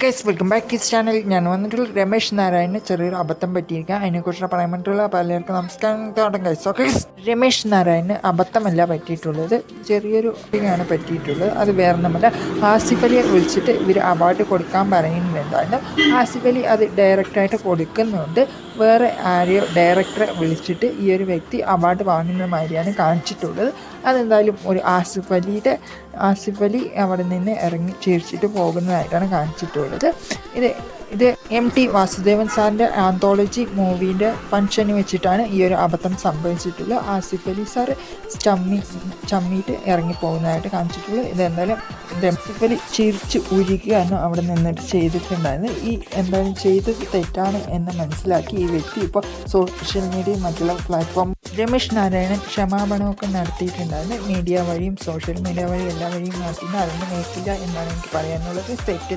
Guys welcome back to channel. ഞാൻ വന്നിട്ടുള്ള രമേശ് നാരായണന് ചെറിയൊരു അബദ്ധം പറ്റിയിരിക്കുക. അതിനെക്കുറിച്ച് പറയാൻ വേണ്ടിയിട്ടുള്ള പലർക്കും നമസ്കാരം ഗൈസ്. ഓക്കെ, രമേശ് നാരായണന് അബദ്ധമല്ല പറ്റിയിട്ടുള്ളത്, ചെറിയൊരു ആണ് പറ്റിയിട്ടുള്ളത്. അത് വേറെ നമ്മുടെ ആസിഫ് അലിയെ വിളിച്ചിട്ട് ഇവർ അവാർഡ് കൊടുക്കാൻ പറയുന്നുണ്ടായിരുന്നു. ആസിഫ് അലി അത് ഡയറക്റ്റായിട്ട് കൊടുക്കുന്നുണ്ട്. വേറെ ആരെയോ ഡയറക്ടറെ വിളിച്ചിട്ട് ഈ ഒരു വ്യക്തി അവാർഡ് വാങ്ങുന്ന മാതിരിയാണ് കാണിച്ചിട്ടുള്ളത്. അതെന്തായാലും ഒരു ആസിഫ് അലി അവിടെ നിന്ന് ഇറങ്ങി ചിരിച്ചിട്ട് പോകുന്നതായിട്ടാണ് കാണിച്ചിട്ടുള്ളത്. ഇത് MT വാസുദേവൻ സാറിൻ്റെ ആന്തോളജി മൂവീൻ്റെ ഫംഗ്ഷന് വെച്ചിട്ടാണ് ഈ ഒരു അബദ്ധം സംഭവിച്ചിട്ടുള്ളത്. ആസിഫ് അലി സാർ ചമ്മിയിട്ട് ഇറങ്ങിപ്പോകുന്നതായിട്ട് കാണിച്ചിട്ടുള്ളത്. ഇതെന്തായാലും ആസിഫ് അലി ചിരിച്ച് ഉരുകയാണ് അവിടെ നിന്നിട്ട് ചെയ്തിട്ടുണ്ടായിരുന്നു. എന്തായാലും ചെയ്തത് തെറ്റാണ് എന്ന് മനസ്സിലാക്കി ഈ വ്യക്തി ഇപ്പോൾ സോഷ്യൽ മീഡിയയും മറ്റുള്ള പ്ലാറ്റ്ഫോം രമേശ് നാരായണൻ ക്ഷമാപണമൊക്കെ നടത്തിയിട്ടുണ്ടായിരുന്നു. മീഡിയ വഴിയും സോഷ്യൽ മീഡിയ വഴിയും എല്ലാ വഴിയും നടത്തിയിട്ട് അതൊന്നും ഏൽക്കില്ല എന്നാണ് എനിക്ക് പറയാനുള്ളത്. തെറ്റ്